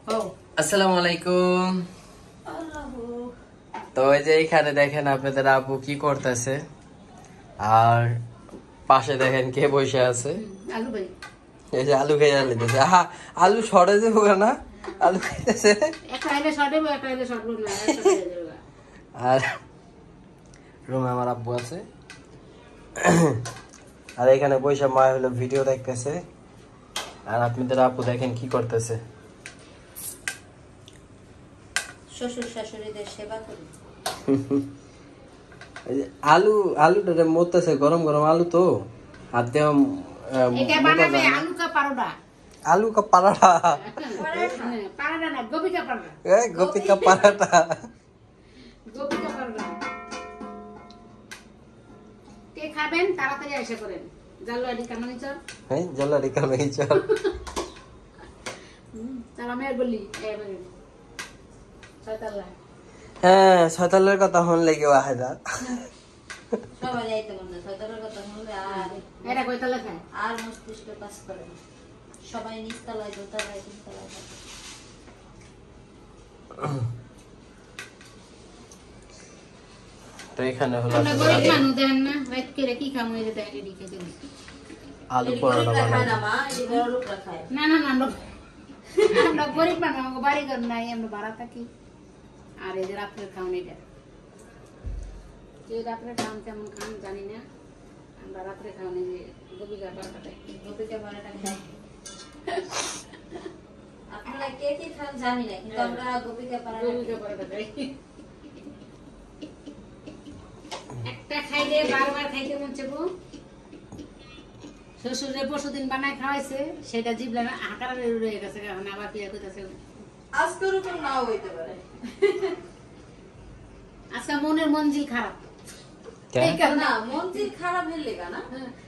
আসসালামু আলাইকুম। তো এই যে এখানে দেখেন আপনাদের আপু কি করতেছে, আর পাশে দেখেন কে বসে আছে। এই যে আলু খেয়ে নিতেছে। আলু সরে দেবো না, আলু খাইতেছে। আর রুমে আমার আব্বু আছে, আর এখানে বৈশা মা হলো ভিডিও দেখতেছে। আর আপনাদের আপু দেখেন কি করতেছে। শ্বশুর শাশুড়িদের সেবা করি। আলুটা মরতেছে, গরম গরম আলু তো আর দেহ আলু কা পারাটা গোপিকা পারাটা। কে খাবেন তাড়াতাড়ি এসে করেন। জাল্লাডি কামানি চল, হ্যাঁ জাল্লাডি কামানি চল। তাহলে আমি আর বলি ছয়তলা। হ্যাঁ ছয়তলার কথা হন লেগে আহেদা সবাই যাইতে মনে ছয়তলার কথা শুনলে আর এরা কয়তলা খায় আর মস্তিষ্ক কাজ করে না। সবাই নিচতলায় দোতলায় তিনতলায় থাকে। তো এখানে হলো আমরা গরিব মানুষ দেন না, রাত করে কি খামু এই যে দেন এডি খেতে দিই। আলু পরোটা বানাই না মা, এই বড় লোকরা খায়। না আমরা গরিব মানুষ, আমাকে বাড়ি ঘর নাই, আমরা ভাড়া থাকি। আর এই যে রাত্রের খাওন এটা, যে রাত্রে খাওন কেমন খান জানি না, আমরা রাত্রে খাওন এই যে গোবিকা পাড়াটাই। গোপিকা পাড়াটা খাই। আপনারা কে কি খান জানি না, কিন্তু আমরা গোপিকা পাড়াটা খাই। একটা খাইলে বারবার খাইতে মন চাইবো। শ্বশুরে পরশুদিন বানায় খাওয়াইছে, সেটা জিবলা হাঁকার রয়ে গেছে, এখন আবার কি কইতাছে আজকে ওরকম নাও হইতে পারে। আচ্ছা মনের মঞ্জিল খারাপ, না মঞ্জিল খারাপ হইলে না,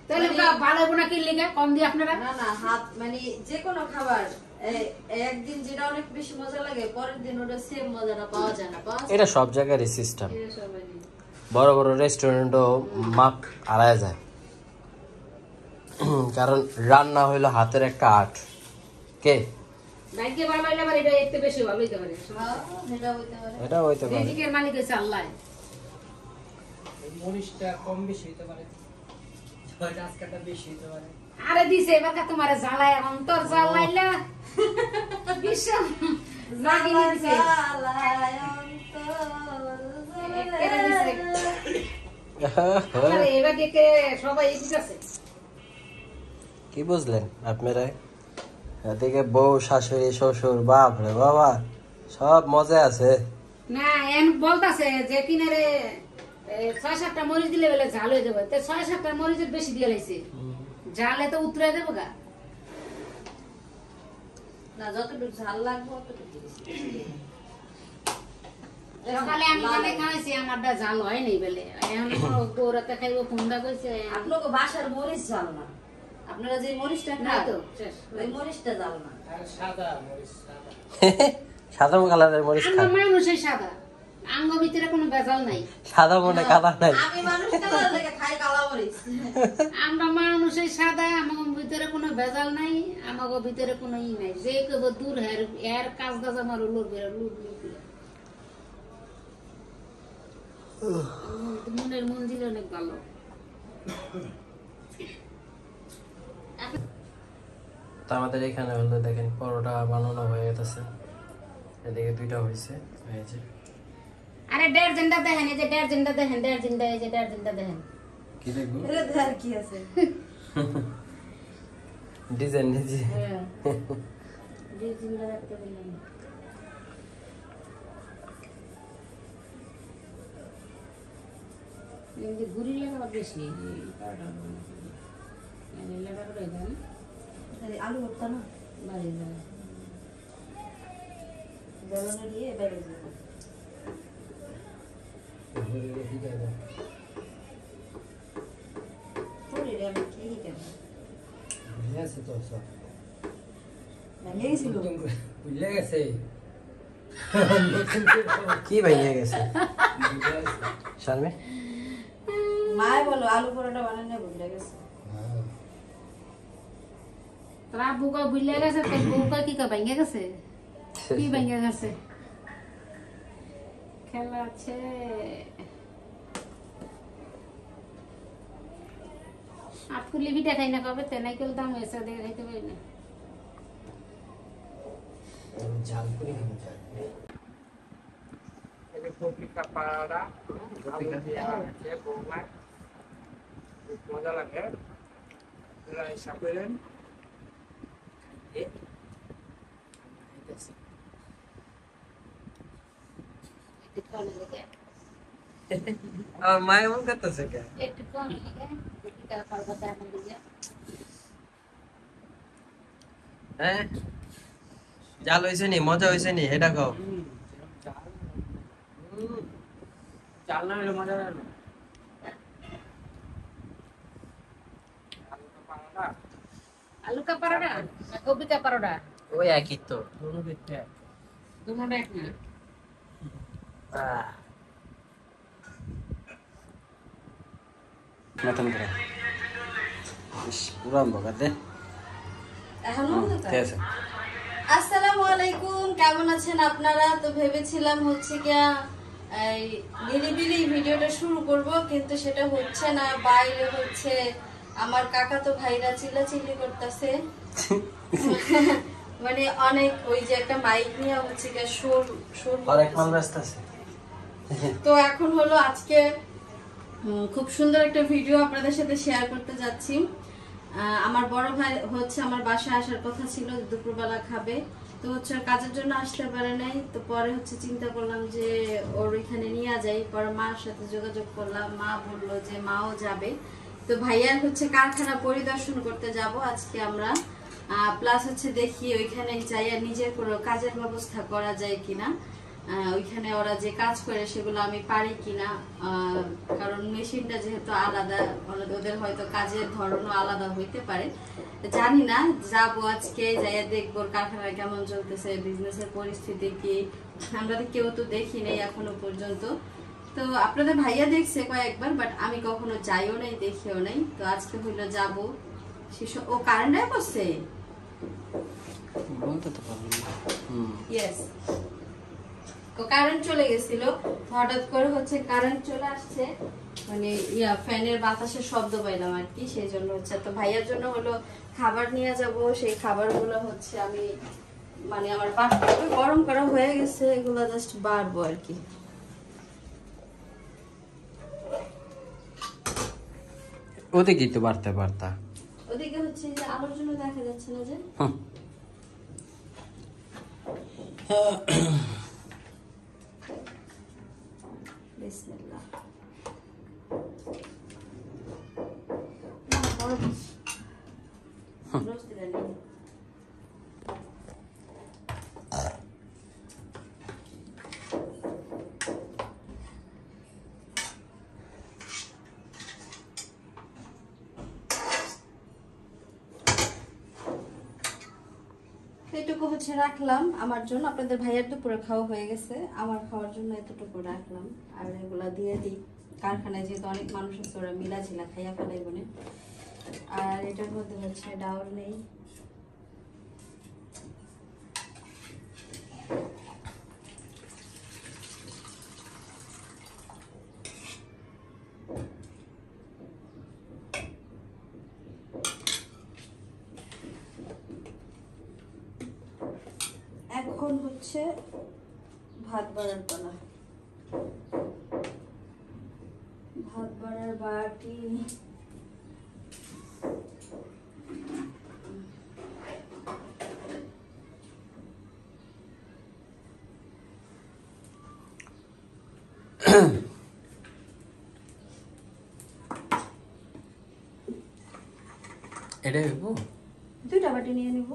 তাহলে ভালো হবো না কি লেগে কম দিয়ে আপনারা। না না হাত মানে যে কোনো খাবার একদিন যেটা অনেক বেশি মজা লাগে, পরের দিন ওটা সেম মজাটা পাওয়া যায় না। এটা সব জায়গারই সিস্টেম। বড় বড় রেস্টুরেন্টও মাপ আড়ায় যায়, কারণ রান্না হইলো হাতের একটা আর্ট। কে ভাগ্যে ভালো হইলে আবার এটা একটু বেশি ভালো হইতে পারে। এটা হইতে পারে, রিজিকের মালিক হচ্ছে আল্লাহ। মরিচটা কম বেশি হইতে পারে, ছয়টা আজকাটা বেশি হইতে পারে। আরে দিছে এবার তোমার জ্বালায় অন্তর জ্বালাইলা বিষম লাগিয়ে দিছে। এবার দেখে সবাই ঠিক আছে। কি বুঝলেন আপনারা? এদিকে বউ, শাশুড়ি, শ্বশুর, বাপ রে বাবা, সব মজা আছে। না এন বলতাছে যে কিনারে ৬-৭টা মরিচ দিলে বলে ঝাল হয়ে যাবে, তো ৬-৭টা মরিচের বেশি দিয়ে লাইছে, ঝালে তো উতরে দেবো গা। না যতটুকু ঝাল লাগবে অতটুকু সকালে আমি বলে খাইছি, আমারটা ঝাল হয় নাই বলে, এখন গৌরাতে খাইবো ফোনটা কইছে। আপনাকে বাসার মরিচ ঝাল না, আপনারা যে মরিচটা খান তো ওই মরিচটা ঝাল না। আর সাদা মরিচ, সাদা কালারের মরিচ আমরা খান। মানুষের সাদা, আঙ্গ ভিতরে কোনো ভেজাল নাই। সাদা মনে কাদা নাই। আমি মানুষ কালার লাগে খাই কালা মরিচ। আমরা মানুষের সাদা, আমার ভিতরে কোনো ভেজাল নাই, আমাকে ভিতরে কোনো ই নাই। যে কেবল দূর এর কাজ দাজ আমার লড়বে মনের মঞ্জিল অনেক ভালো। তো আমাদের এখানে হলো দেখেন পরোটা বানানো হয়ে গেছে, এদিকে দুইটা হয়েছে। এই যে আরে ডার্জনটা দেখেন, এই যে ডার্জনটা দেখেন, ডার্জনটা এই যে ডার্জনটা দেখেন। কি দেখবো? এর ধার কি আছে? ডিজাইন নিজে। হ্যাঁ ডার্জনটা রাখতে বললাম। এই যে ঘুরি লাগা বেশি, এই লাগা করে দেন। আলু ভর্তা না বাড়ি যায় বেলনে দিয়ে বেড়ে যাবে। পুরিরে আমি কি কেন বুঝেছে তো সব ভেঙে গেছিল। বুঝলে গেছে কি ভেঙে গেছে শারমি? মায় বলো আলু পরোটা বানানো ভুলে গেছে। তোরা বুকা বুঝলে গেছে, তোর বউকা কি ভেঙে গেছে? কি ভেঙে গেছে খেলা আছে আটকুলি পিঠা খাই না কবে তেনাইকেল দাম হয়েছে দেখে খাইতে পারি না ঝালপুরি খাবো, ঝালপুরি। এটা কপিকা পাড়া আলু দিয়ে আছে বৌমা খুব মজা লাগে এরা হিসাব করেন একটু কম লেগে আমার মা এমন করতেছে কে? একটু কম লেগে পিঠা খাওয়া তেমন দিকে হ্যাঁ জাল হয়েছে নি, মজা হয়েছে নি, এটা খাও। চাল না হলে মজা লাগে না আলু কা পরোটা না গোবি কা পরোটা ওই একই তো। दोनों देखते हैं দুটো এক না নতুন করে পুরান বগাতে এখনো হতে ঠিক আছে। আসসালামু আলাইকুম, কেমন আছেন আপনারা? তো ভেবেছিলাম হচ্ছে গিয়া এই নিরিবিলি ভিডিওটা শুরু করব, কিন্তু সেটা হচ্ছে না। বাইরে হচ্ছে আমার কাকাতো ভাইরা চিল্লাচিল্লি করতেছে, মানে অনেক, ওই যে একটা মাইক নিয়ে হচ্ছে গিয়া সুর সুর আরেক মাল করতেছে। ব্যস্ত আছে। তো এখন হলো আজকে খুব সুন্দর একটা ভিডিও আপনাদের সাথে শেয়ার করতে যাচ্ছি। আমার বড় ভাই হচ্ছে আমার বাসায় আসার কথা ছিল, দুপুরবেলা খাবে, তো হচ্ছে ওর কাজের জন্য আসতে পারে নাই। তো পরে হচ্ছে চিন্তা করলাম যে ওর ওইখানে নিয়ে যাই। পরে মার সাথে যোগাযোগ করলাম, মা বললো যে মাও যাবে। তো ভাইয়ার হচ্ছে কারখানা পরিদর্শন করতে যাব আজকে আমরা। প্লাস হচ্ছে দেখি ওইখানে যাইয়া নিজের কোনো কাজের ব্যবস্থা করা যায় কিনা, ওইখানে ওরা যে কাজ করে সেগুলো আমি পারি কিনা। কারণ মেশিনটা যেহেতু আলাদা, ওদের হয়তো কাজের ধরনও আলাদা হইতে পারে, জানি না। যাবো আজকে, যাইয়া দেখবো কারখানা কেমন চলতেছে, বিজনেসের পরিস্থিতি কি। আমরা তো কেউ তো দেখি নাই এখনো পর্যন্ত। তো আপনাদের ভাইয়া দেখছে কয়েকবার, বাট আমি কখনো যাইও নাই, দেখিও নাই। তো আজকে হইলো যাবো। ও কারেন্ট করছে, বলতে তো পারবো না। ইয়েস। তো কারেন্ট চলে গেছিল, হঠাৎ করে হচ্ছে কারেন্ট চলে আসছে, মানে ফ্যানের বাতাসের শব্দ পাইলাম আর কি, সেই জন্য হচ্ছে। তো ভাইয়ার জন্য হলো খাবার নিয়ে যাব, সেই খাবারগুলো হচ্ছে আমি, মানে আমার পাশে গরম করা হয়ে গেছে, এগুলো জাস্ট বাড়বো আর কি। ওদিকেই তো বাড়তে পারতা। ওদিকে হচ্ছে যে আলোর জন্য দেখা যাচ্ছে না যে। বিসমিল্লাহ। রোস্ট দিলেন না? এটুকু হচ্ছে রাখলাম আমার জন্য। আপনাদের ভাইয়ের দুপুরে খাওয়া হয়ে গেছে, আমার খাওয়ার জন্য এতটুকু রাখলাম। আর এগুলা দিয়ে দিই কারখানায়, যেহেতু অনেক মানুষ আছে, ওরা মিলা ঝিলা খাইয়া ফেলাই বলে। আর এটার মধ্যে হচ্ছে ডাউল নেই, এখন হচ্ছে ভাত বাড়ার পালা। ভাত বাড়ার বাটি, এটাই হইব। দুইটা বাটি নিয়ে নিব।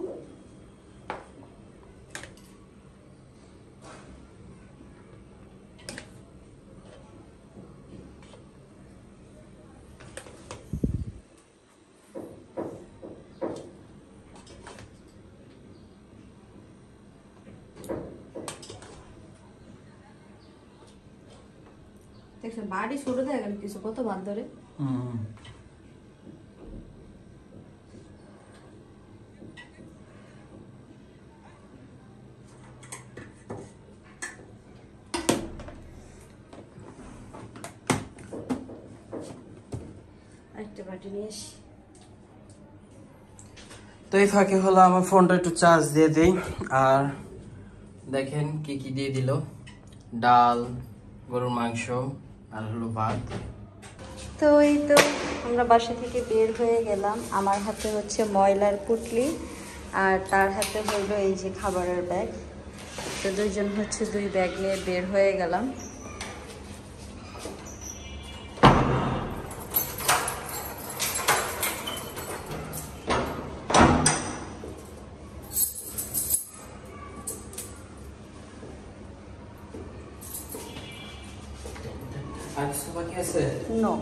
দেখছেন বাড়ি ছোট দেখেন কিছু কত ভাত ধরে। একটা বাটি নিয়ে আসি। তো এই ফাঁকে হলো আমার ফোনটা একটু চার্জ দিয়ে দেই। আর দেখেন কি কি দিয়ে দিল, ডাল, গরুর মাংস আর হলো ভাত। তো এই তো আমরা বাসা থেকে বের হয়ে গেলাম। আমার হাতে হচ্ছে ময়লার পুটলি আর তার হাতে হইলো এই যে খাবারের ব্যাগ। তো দুইজন হচ্ছে 2 ব্যাগ নিয়ে বের হয়ে গেলাম। আর কিছু বাকি আছে? No,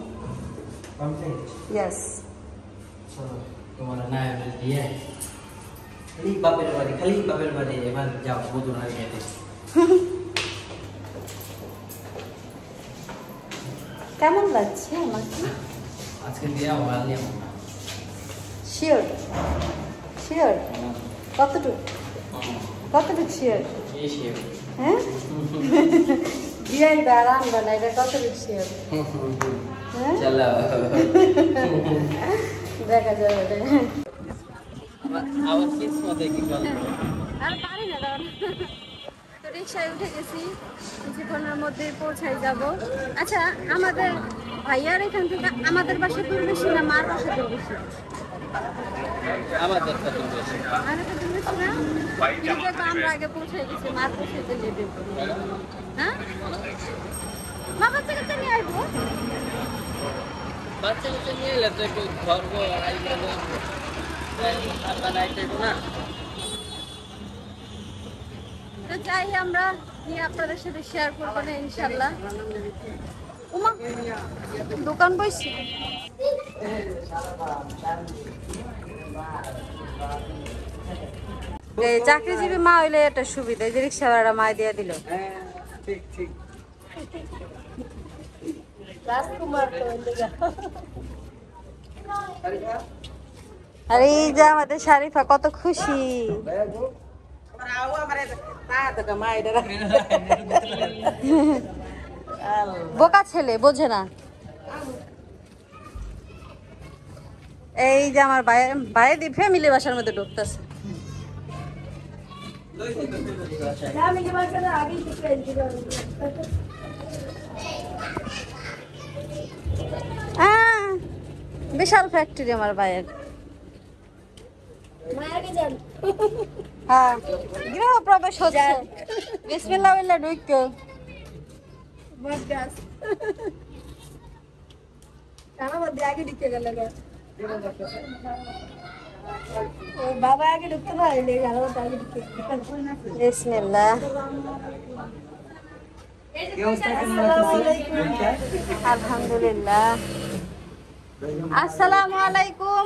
complete. ইয়েস। চলো তোমার না দিয়ে খালি বাপের বাড়ি এবার যাও বধুর আগে। কেমন লাগছে আমাকে? আজকে দিয়ে আমার নিয়ে শিওর শিওর? কতটুকু শিওর? হ্যাঁ বিয়াই দাঁড়ান বানা, এটা কতটুকু শিওর? হ্যাঁ চলো দেখা যাবে রে। আবার কিসমতে কি গল্প। আর পারি না দাঁড়ান। তো রিক্সায় উঠে গেছি, কিছুক্ষণের মধ্যেই পৌঁছাই যাব। আচ্ছা, আমাদের ভাইয়ার এখান থেকে আমাদের বাসা দূর বেশি না মার বাসা দূর বেশি? আমাদের কত বেশি? আমাদের দূর বেশি না? কিন্তু দেখো আমরা আগে পৌঁছে গেছি, মার পৌঁছাইতে লেট হবে। হ্যাঁ মা বাচ্চা কাচ্চা নিয়ে আসবো? বাচ্চা কাচ্চা নিয়ে এলে তো একটু ধর্ম না। তো যাই, আমরা নিয়ে আপনাদের সাথে শেয়ার করবো না ইনশাল্লাহ। ওমা দোকান বইছি। এই চাকরিজীবী মা হইলে একটা সুবিধা, যে রিক্সা ভাড়া মা দিয়ে দিল। ঠিক ঠিক। আর এই যে আমাদের শারিফা কত খুশি। বোকা ছেলে, বোঝে না। এই যে আমার ভাই ফ্যামিলি বাসার মধ্যে ঢুকতেছে। বিশাল ফ্যাক্টরি আমার ভাইয়ের। হ্যাঁ গৃহ প্রবেশ হচ্ছে। বিসমিল্লাহ বললে ঢুকতো। বাবা আগে ঢুকতে পারলে বিসমিল্লাহ। আলহামদুলিল্লাহ। আসসালামু আলাইকুম।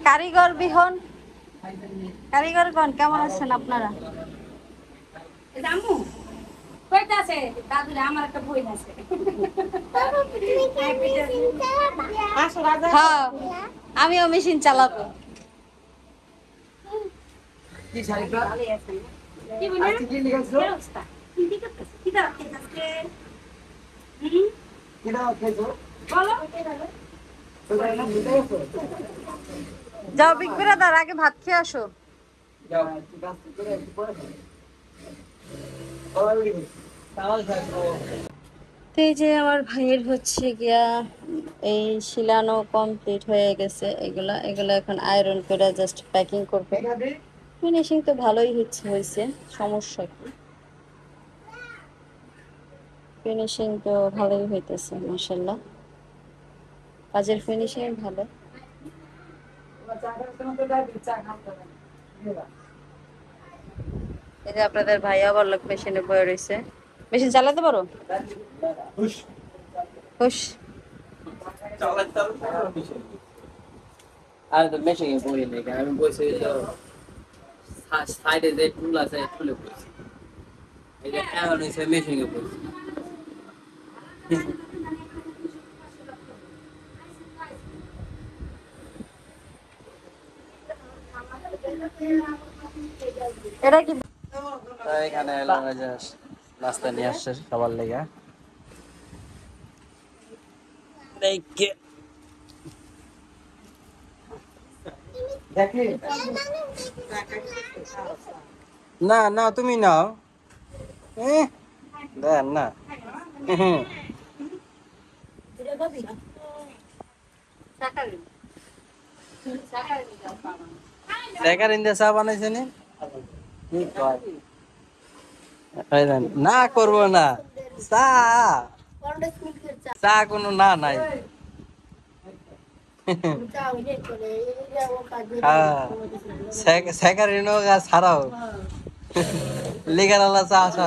কারিগর বিহন, কারিগরগণ কেমন আছেন আপনারা? হ্যাঁ আমিও মেশিন চালাবো। যাও বিগ ব্রাদার, আগে ভাত খেয়ে আসো। এই যে আমার ভাইয়ের হচ্ছে গিয়া এই শিলানো কমপ্লিট হয়ে গেছে। এগুলা এখন আয়রন করে জাস্ট প্যাকিং করবে। ফিনিশিং তো ভালোই হয়েছে, সমস্যা কি? ফিনিশিং তো ভালোই হইতেছে মাশাআল্লাহ, কাজের ফিনিশিং ভালো। এই যে আপনাদের ভাই আবার লোক মেশিনে বয়ে রয়েছে। মেশিন চালাতে পারো? হুশ আর তো মেশিনে বই নেই, আমি বসে সাইডে যে টুল আছে টুলে বসে, এই যে এখন হচ্ছে মেশিনে বসে। এটা কি? এখানে এলাম নাস্তা নিয়ে আসছে সবার লেগে। দেখে না না তুমি নাও দেন না শেখার ইন্দে চা বানাইছে নি না করবো না চা চা কোনো না নাই শেখার ইনো গাছ ছাড়াও লিগার আলা চা আসা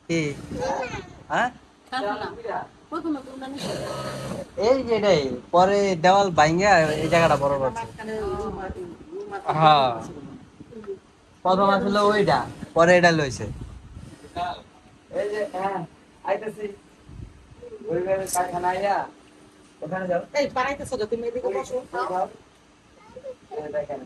কি হ্যাঁ এই যেটাই পরে দেওয়াল ভাঙ্গা এই জায়গাটা বড় করছে হ্যাঁ প্রথম আসলে ওইটা পরে এটা লইছে এই যে হ্যাঁ আইতাছি ওই কারখানা আইয়া ওখানে যাও এই পারাইতেছো তো তুমি এদিকে বসো দেখেন